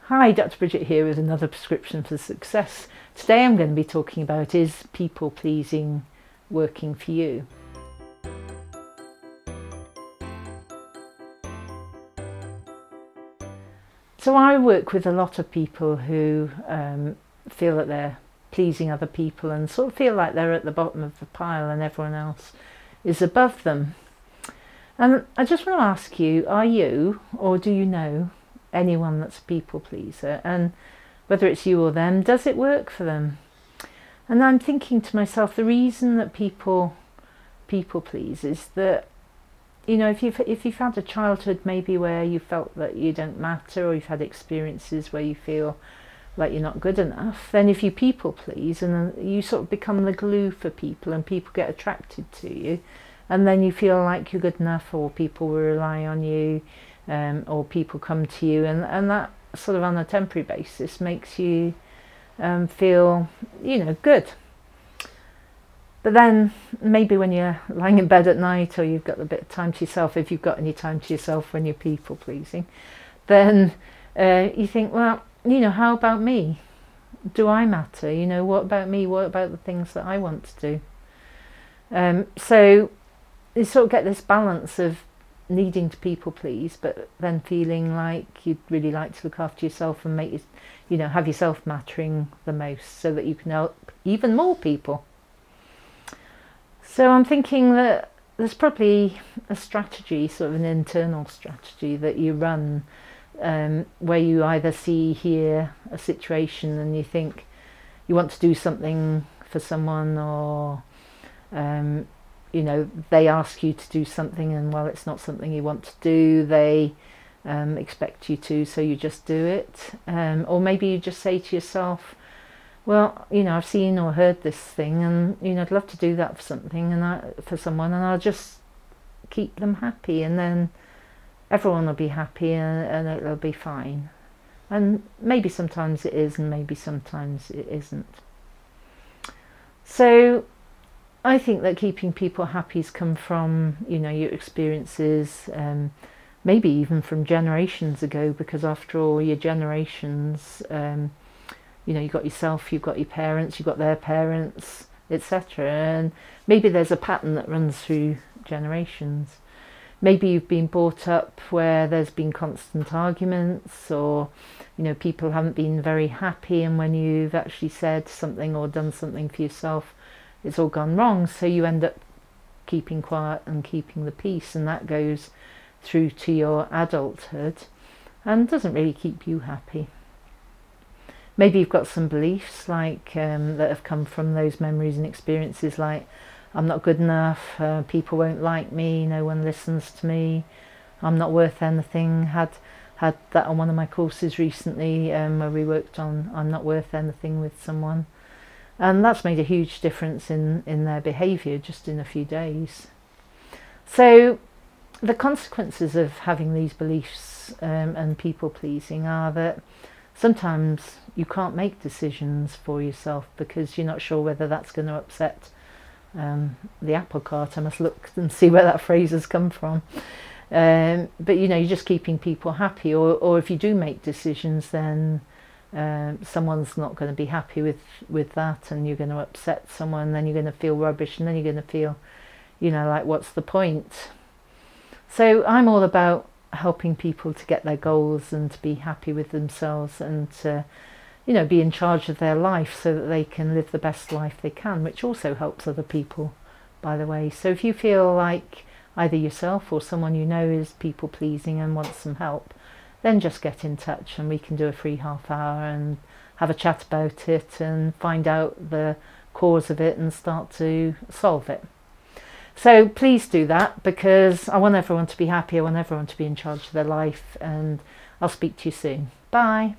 Hi, Dr. Bridget here with another prescription for success. Today I'm going to be talking about, is people pleasing working for you? So I work with a lot of people who feel that they're pleasing other people and sort of feel like they're at the bottom of the pile and everyone else is above them. And I just want to ask you, are you, or do you know anyone that's a people pleaser, and whether it's you or them, does it work for them? And I'm thinking to myself, the reason that people please is that, you know, if you've had a childhood maybe where you felt that you don't matter, or you've had experiences where you feel like you're not good enough, then if you people please, and then you sort of become the glue for people and people get attracted to you, and then you feel like you're good enough, or people will rely on you, or people come to you, and that sort of on a temporary basis makes you feel, you know, good. But then maybe when you're lying in bed at night, or you've got a bit of time to yourself, if you've got any time to yourself when you're people pleasing, then you think, well, you know, how about me? Do I matter? You know, what about me? What about the things that I want to do? So you sort of get this balance of needing to people please, but then feeling like you'd really like to look after yourself and make you know, have yourself mattering the most, so that you can help even more people. So I'm thinking that there's probably a strategy, sort of an internal strategy that you run, where you either hear a situation and you think you want to do something for someone, or you know, they ask you to do something, and while it's not something you want to do, they expect you to, so you just do it. Or maybe you just say to yourself, well, you know, I've seen or heard this thing, and you know, I'd love to do that for something, and for someone, and I'll just keep them happy, and then everyone will be happy, and it'll be fine. And maybe sometimes it is, and maybe sometimes it isn't. So I think that keeping people happy has come from, you know, your experiences, maybe even from generations ago, because after all, your generations, you know, you've got yourself, you've got your parents, you've got their parents, etc. And maybe there's a pattern that runs through generations. Maybe you've been brought up where there's been constant arguments, or, you know, people haven't been very happy, and when you've actually said something or done something for yourself, it's all gone wrong, so you end up keeping quiet and keeping the peace, and that goes through to your adulthood and doesn't really keep you happy. Maybe you've got some beliefs like that have come from those memories and experiences, like I'm not good enough, people won't like me, no one listens to me, I'm not worth anything. Had that on one of my courses recently, where we worked on I'm not worth anything with someone. And that's made a huge difference in their behaviour just in a few days. So the consequences of having these beliefs and people pleasing are that sometimes you can't make decisions for yourself because you're not sure whether that's going to upset the apple cart. I must look and see where that phrase has come from. But you know, you're just keeping people happy, or if you do make decisions, then someone's not going to be happy with that, and you're going to upset someone, then you're going to feel rubbish, and then you're going to feel, you know, like, what's the point? So I'm all about helping people to get their goals and to be happy with themselves, and to, you know, be in charge of their life so that they can live the best life they can, which also helps other people, by the way. So if you feel like either yourself or someone you know is people pleasing and wants some help, then just get in touch and we can do a free half-hour and have a chat about it and find out the cause of it and start to solve it. So please do that, because I want everyone to be happy, I want everyone to be in charge of their life, and I'll speak to you soon. Bye.